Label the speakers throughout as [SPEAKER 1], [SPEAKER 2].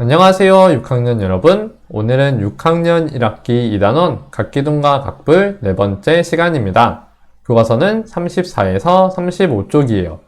[SPEAKER 1] 안녕하세요 6학년 여러분. 오늘은 6학년 1학기 2단원 각기둥과 각불 네 번째 시간입니다. 교과서는 34에서 35쪽이에요.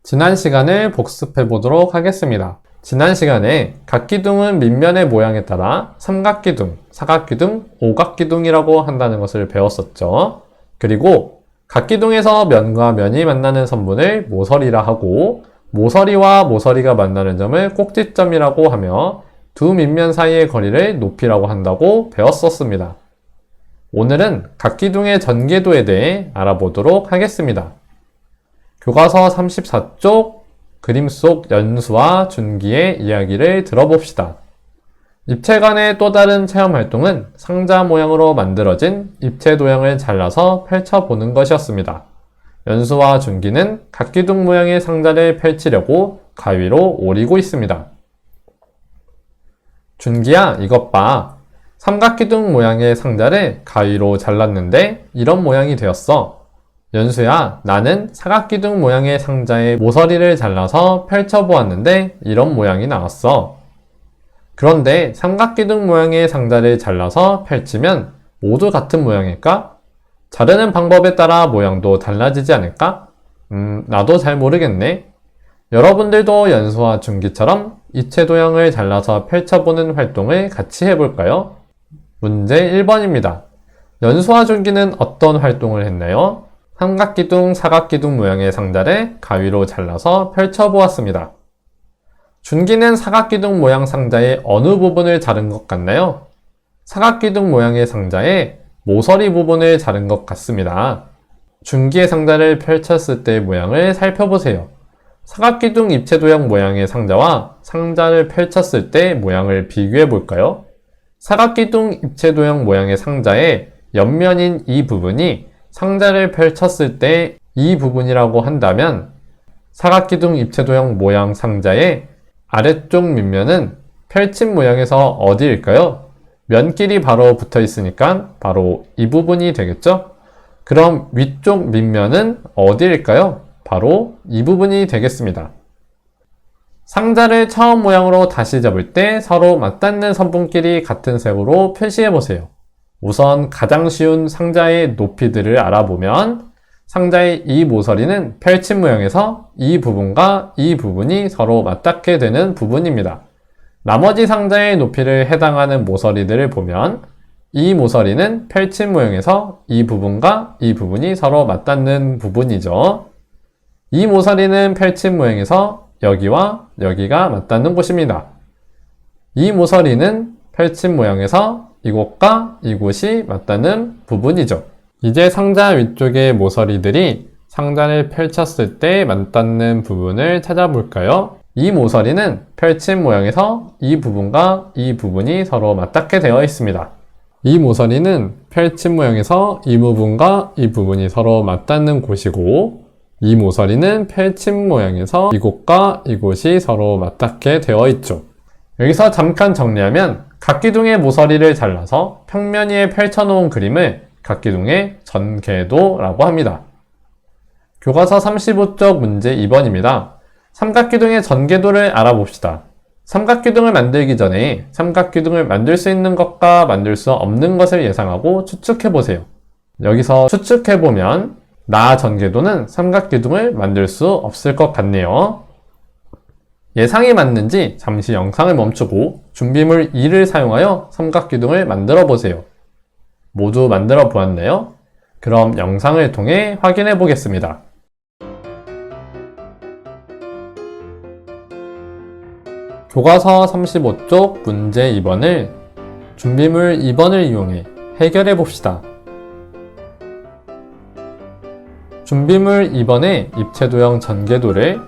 [SPEAKER 1] 지난 시간을 복습해 보도록 하겠습니다. 지난 시간에 각기둥은 밑면의 모양에 따라 삼각기둥, 사각기둥, 오각기둥이라고 한다는 것을 배웠었죠. 그리고 각기둥에서 면과 면이 만나는 선분을 모서리라 하고, 모서리와 모서리가 만나는 점을 꼭지점이라고 하며 두 밑면 사이의 거리를 높이라고 한다고 배웠었습니다. 오늘은 각기둥의 전개도에 대해 알아보도록 하겠습니다. 교과서 34쪽 그림 속 연수와 준기의 이야기를 들어봅시다. 입체간의 또 다른 체험 활동은 상자 모양으로 만들어진 입체 도형을 잘라서 펼쳐보는 것이었습니다. 연수와 준기는 각기둥 모양의 상자를 펼치려고 가위로 오리고 있습니다. 준기야, 이것 봐. 삼각기둥 모양의 상자를 가위로 잘랐는데 이런 모양이 되었어. 연수야, 나는 사각기둥 모양의 상자의 모서리를 잘라서 펼쳐보았는데 이런 모양이 나왔어. 그런데 삼각기둥 모양의 상자를 잘라서 펼치면 모두 같은 모양일까? 자르는 방법에 따라 모양도 달라지지 않을까? 나도 잘 모르겠네. 여러분들도 연수와 준기처럼 입체 도형을 잘라서 펼쳐보는 활동을 같이 해볼까요? 문제 1번입니다. 연수와 준기는 어떤 활동을 했나요? 삼각기둥, 사각기둥 모양의 상자를 가위로 잘라서 펼쳐보았습니다. 준기는 사각기둥 모양 상자의 어느 부분을 자른 것 같나요? 사각기둥 모양의 상자의 모서리 부분을 자른 것 같습니다. 준기의 상자를 펼쳤을 때의 모양을 살펴보세요. 사각기둥 입체 도형 모양의 상자와 상자를 펼쳤을 때 모양을 비교해 볼까요? 사각기둥 입체 도형 모양의 상자의 옆면인 이 부분이 상자를 펼쳤을 때 이 부분이라고 한다면, 사각기둥 입체 도형 모양 상자의 아래쪽 밑면은 펼친 모양에서 어디일까요? 면끼리 바로 붙어 있으니까 바로 이 부분이 되겠죠? 그럼 위쪽 밑면은 어디일까요? 바로 이 부분이 되겠습니다. 상자를 처음 모양으로 다시 잡을 때 서로 맞닿는 선분끼리 같은 색으로 표시해 보세요. 우선 가장 쉬운 상자의 높이들을 알아보면 상자의 이 모서리는 펼친 모양에서 이 부분과 이 부분이 서로 맞닿게 되는 부분입니다. 나머지 상자의 높이를 해당하는 모서리들을 보면 이 모서리는 펼친 모양에서 이 부분과 이 부분이 서로 맞닿는 부분이죠. 이 모서리는 펼친 모양에서 여기와 여기가 맞닿는 곳입니다. 이 모서리는 펼친 모양에서 이곳과 이곳이 맞닿는 부분이죠. 이제 상자 위쪽의 모서리들이 상자를 펼쳤을 때 맞닿는 부분을 찾아볼까요? 이 모서리는 펼친 모양에서 이 부분과 이 부분이 서로 맞닿게 되어 있습니다. 이 모서리는 펼친 모양에서 이 부분과 이 부분이 서로 맞닿는 곳이고, 이 모서리는 펼친 모양에서 이곳과 이곳이 서로 맞닿게 되어 있죠. 여기서 잠깐 정리하면 각기둥의 모서리를 잘라서 평면 위에 펼쳐놓은 그림을 각기둥의 전개도라고 합니다. 교과서 35쪽 문제 2번입니다. 삼각기둥의 전개도를 알아봅시다. 삼각기둥을 만들기 전에 삼각기둥을 만들 수 있는 것과 만들 수 없는 것을 예상하고 추측해보세요. 여기서 추측해보면 나 전개도는 삼각기둥을 만들 수 없을 것 같네요. 예상이 맞는지 잠시 영상을 멈추고 준비물 2를 사용하여 삼각기둥을 만들어 보세요. 모두 만들어 보았나요? 그럼 영상을 통해 확인해 보겠습니다. 교과서 35쪽 문제 2번을 준비물 2번을 이용해 해결해 봅시다. 준비물 2번의 입체 도형 전개도를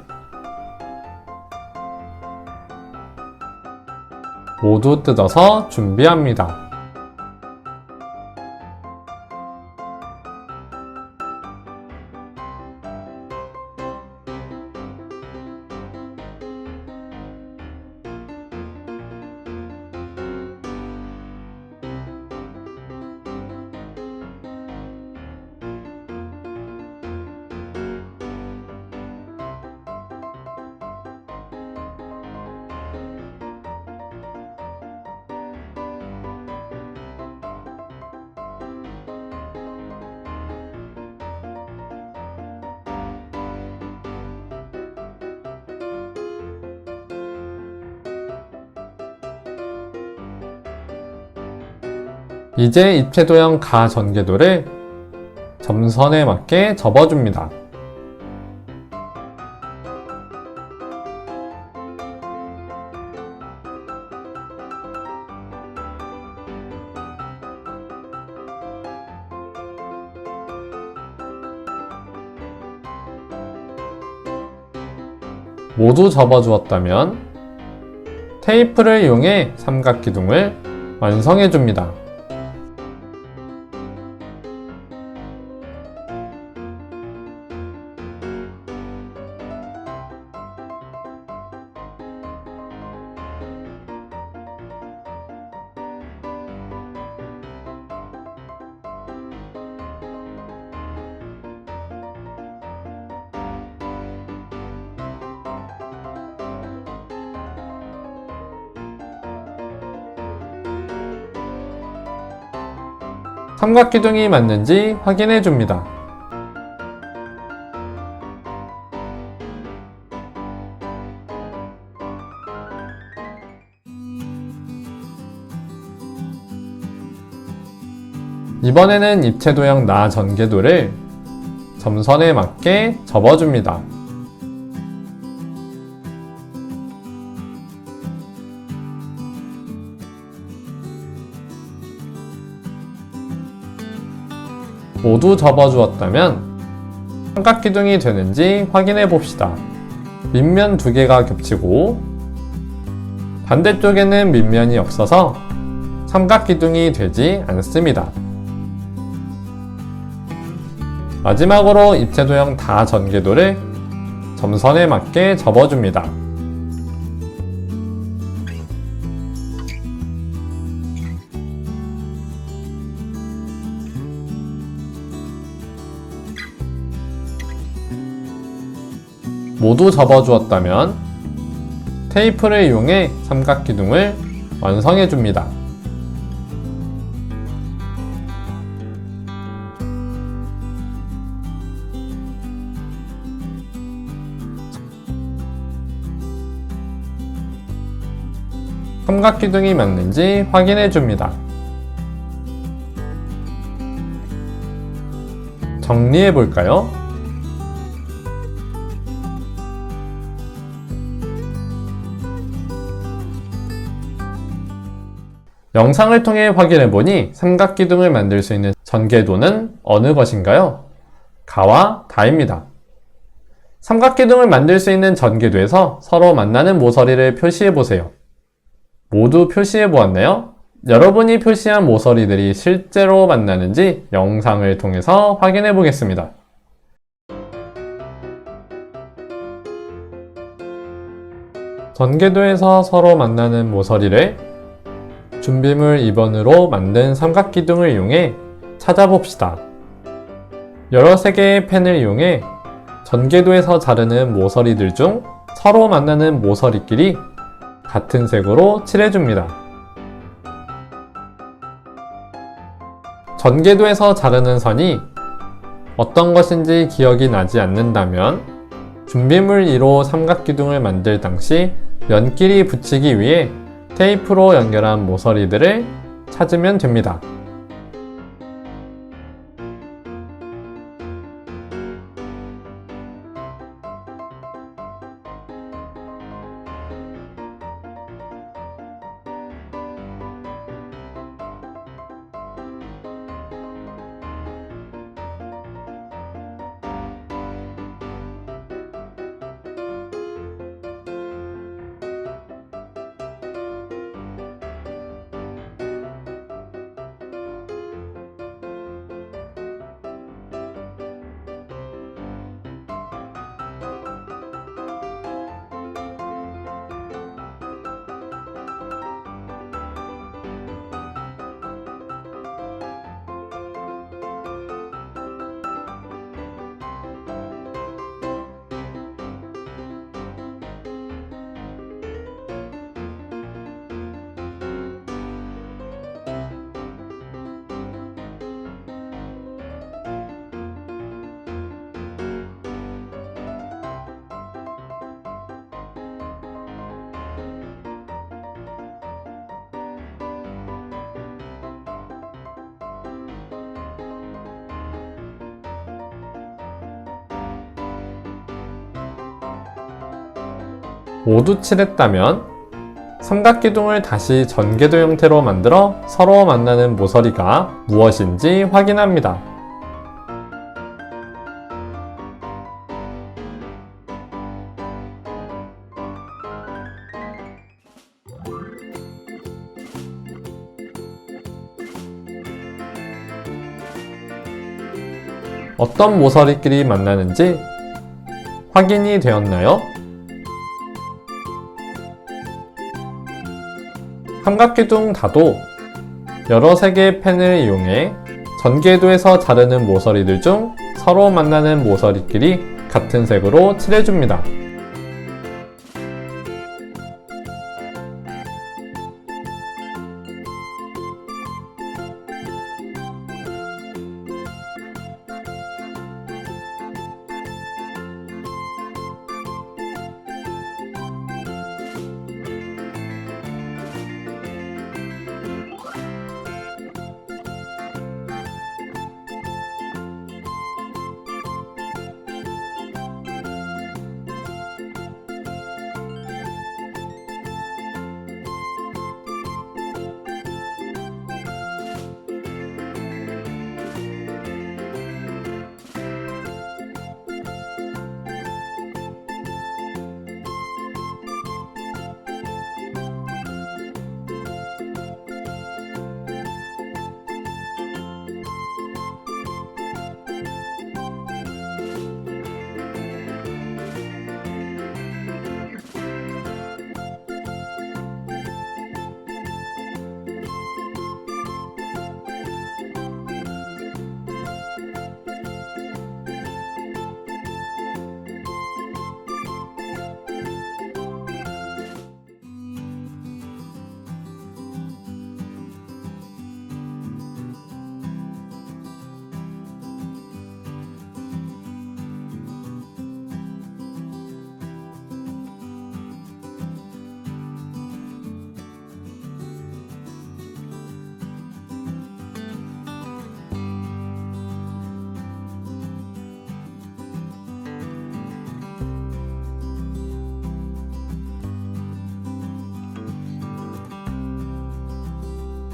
[SPEAKER 1] 모두 뜯어서 준비합니다. 이제 입체도형 가전개도를 점선에 맞게 접어줍니다. 모두 접어주었다면 테이프를 이용해 삼각기둥을 완성해줍니다. 삼각기둥이 맞는지 확인해 줍니다. 이번에는 입체도형 나 전개도를 점선에 맞게 접어줍니다. 모두 접어주었다면 삼각기둥이 되는지 확인해 봅시다. 밑면 두 개가 겹치고 반대쪽에는 밑면이 없어서 삼각기둥이 되지 않습니다. 마지막으로 입체도형 다 전개도를 점선에 맞게 접어줍니다. 모두 접어주었다면 테이프를 이용해 삼각기둥을 완성해줍니다. 삼각기둥이 맞는지 확인해줍니다. 정리해볼까요? 영상을 통해 확인해보니 삼각기둥을 만들 수 있는 전개도는 어느 것인가요? 가와 다입니다. 삼각기둥을 만들 수 있는 전개도에서 서로 만나는 모서리를 표시해보세요. 모두 표시해보았나요? 여러분이 표시한 모서리들이 실제로 만나는지 영상을 통해서 확인해보겠습니다. 전개도에서 서로 만나는 모서리를 준비물 2번으로 만든 삼각기둥을 이용해 찾아봅시다. 여러 세 개의 펜을 이용해 전개도에서 자르는 모서리들 중 서로 만나는 모서리끼리 같은 색으로 칠해줍니다. 전개도에서 자르는 선이 어떤 것인지 기억이 나지 않는다면 준비물 2로 삼각기둥을 만들 당시 면끼리 붙이기 위해 테이프로 연결한 모서리들을 찾으면 됩니다. 모두 칠했다면 삼각기둥을 다시 전개도 형태로 만들어 서로 만나는 모서리가 무엇인지 확인합니다. 어떤 모서리끼리 만나는지 확인이 되었나요? 삼각기둥 다도 여러 색의 펜을 이용해 전개도에서 자르는 모서리들 중 서로 만나는 모서리끼리 같은 색으로 칠해줍니다.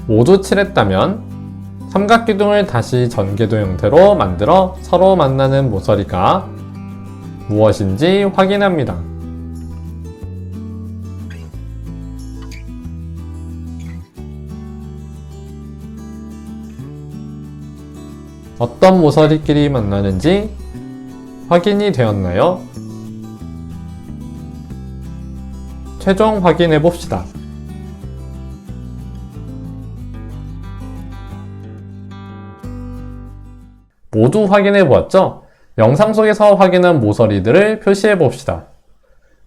[SPEAKER 1] 모두 칠했다면 삼각기둥을 다시 전개도 형태로 만들어 서로 만나는 모서리가 무엇인지 확인합니다. 어떤 모서리끼리 만나는지 확인이 되었나요? 최종 확인해 봅시다. 모두 확인해 보았죠? 영상 속에서 확인한 모서리들을 표시해 봅시다.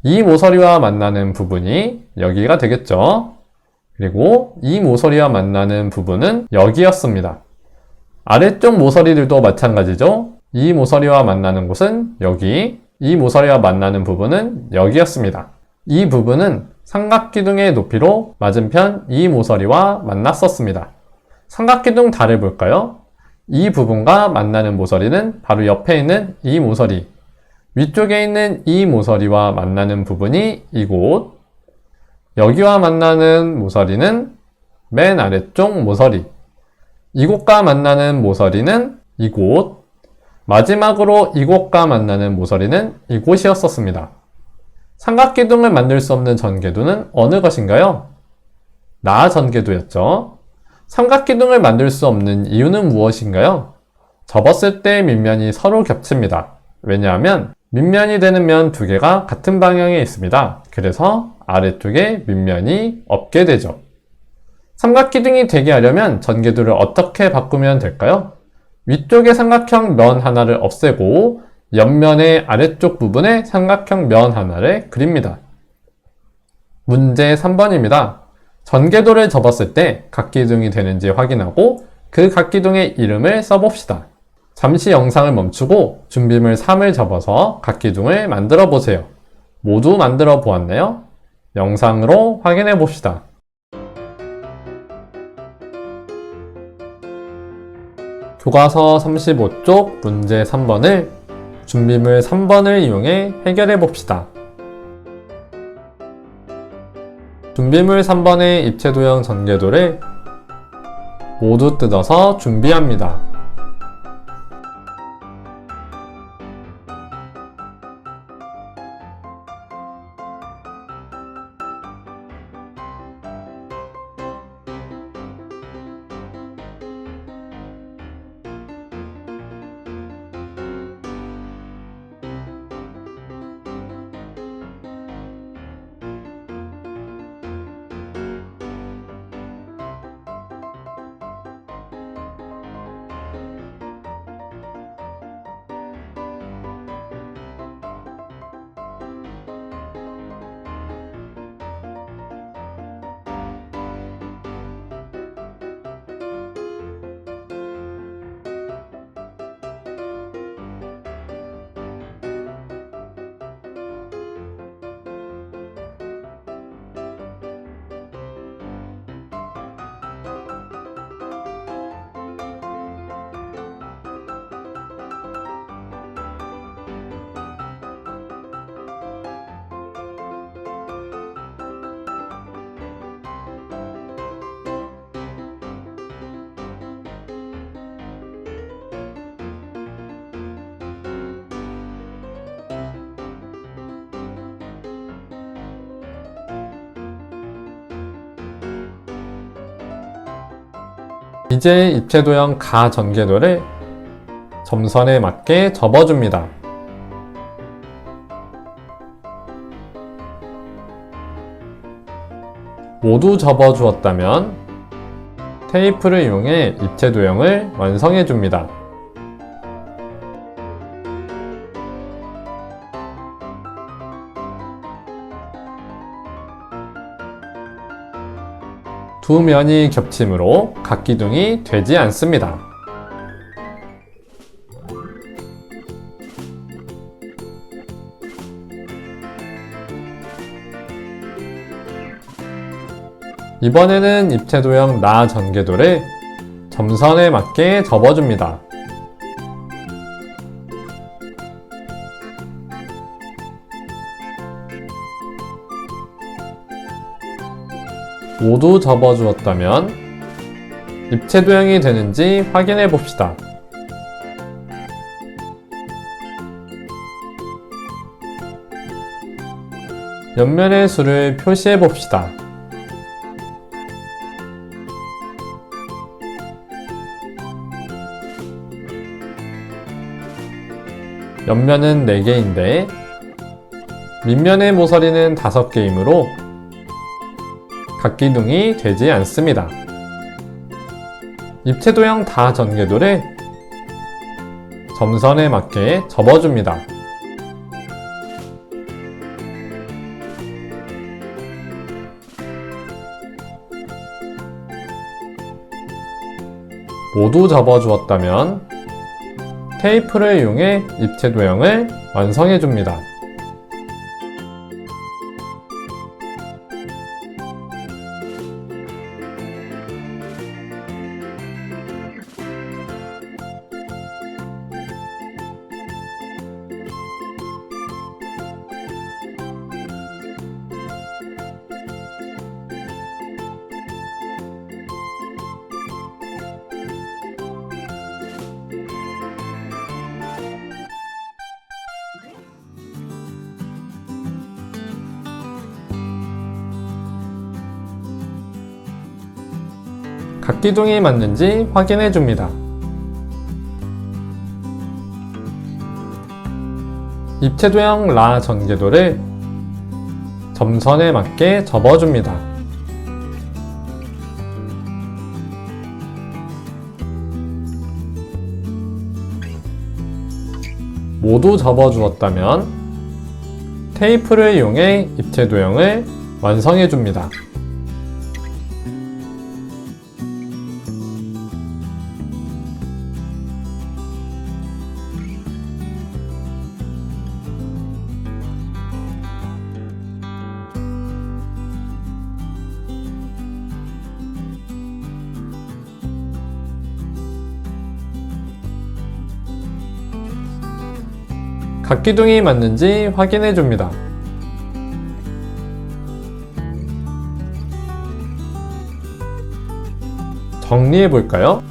[SPEAKER 1] 이 모서리와 만나는 부분이 여기가 되겠죠? 그리고 이 모서리와 만나는 부분은 여기였습니다. 아래쪽 모서리들도 마찬가지죠? 이 모서리와 만나는 곳은 여기, 이 모서리와 만나는 부분은 여기였습니다. 이 부분은 삼각기둥의 높이로 맞은편 이 모서리와 만났었습니다. 삼각기둥 달을 볼까요? 이 부분과 만나는 모서리는 바로 옆에 있는 이 모서리, 위쪽에 있는 이 모서리와 만나는 부분이 이곳, 여기와 만나는 모서리는 맨 아래쪽 모서리, 이곳과 만나는 모서리는 이곳, 마지막으로 이곳과 만나는 모서리는 이곳이었었습니다. 삼각기둥을 만들 수 없는 전개도는 어느 것인가요? 나 전개도였죠. 삼각기둥을 만들 수 없는 이유는 무엇인가요? 접었을 때 밑면이 서로 겹칩니다. 왜냐하면 밑면이 되는 면 두 개가 같은 방향에 있습니다. 그래서 아래쪽에 밑면이 없게 되죠. 삼각기둥이 되게 하려면 전개도를 어떻게 바꾸면 될까요? 위쪽의 삼각형 면 하나를 없애고 옆면의 아래쪽 부분에 삼각형 면 하나를 그립니다. 문제 3번입니다. 전개도를 접었을 때 각기둥이 되는지 확인하고 그 각기둥의 이름을 써봅시다. 잠시 영상을 멈추고 준비물 3을 접어서 각기둥을 만들어 보세요. 모두 만들어 보았나요? 영상으로 확인해 봅시다. 교과서 35쪽 문제 3번을 준비물 3번을 이용해 해결해 봅시다. 준비물 3번의 입체 도형 전개도를 모두 뜯어서 준비합니다. 이제 입체 도형 가 전개도를 점선에 맞게 접어줍니다. 모두 접어주었다면 테이프를 이용해 입체 도형을 완성해줍니다. 두 면이 겹침으로 각기둥이 되지 않습니다. 이번에는 입체 도형 나 전개도를 점선에 맞게 접어줍니다. 모두 접어주었다면 입체 도형이 되는지 확인해 봅시다. 옆면의 수를 표시해 봅시다. 옆면은 4개인데 밑면의 모서리는 5개이므로 각기둥이 되지 않습니다. 입체 도형 다 전개도를 점선에 맞게 접어줍니다. 모두 접어주었다면 테이프를 이용해 입체 도형을 완성해줍니다. 각기둥이 맞는지 확인해 줍니다. 입체 도형 라 전개도를 점선에 맞게 접어줍니다. 모두 접어주었다면 테이프를 이용해 입체 도형을 완성해 줍니다. 각기둥이 맞는지 확인해 줍니다. 정리해 볼까요?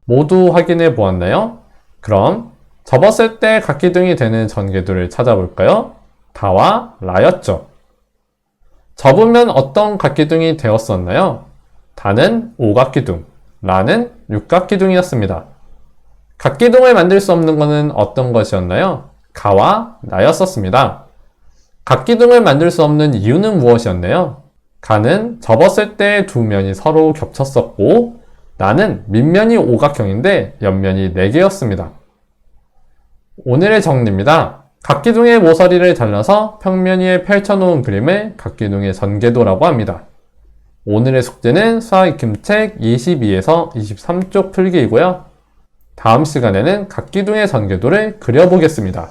[SPEAKER 1] 모두 확인해 보았나요? 그럼 접었을 때 각기둥이 되는 전개도를 찾아볼까요? 다와 라였죠. 접으면 어떤 각기둥이 되었었나요? 다는 오각기둥, 라는 육각기둥이었습니다. 각기둥을 만들 수 없는 것은 어떤 것이었나요? 가와 나였었습니다. 각기둥을 만들 수 없는 이유는 무엇이었나요? 가는 접었을 때 두 면이 서로 겹쳤었고, 나는 밑면이 오각형인데 옆면이 4개였습니다. 오늘의 정리입니다. 각기둥의 모서리를 잘라서 평면 위에 펼쳐놓은 그림을 각기둥의 전개도라고 합니다. 오늘의 숙제는 수학익힘책 22에서 23쪽 풀기이고요. 다음 시간에는 각기둥의 전개도를 그려보겠습니다.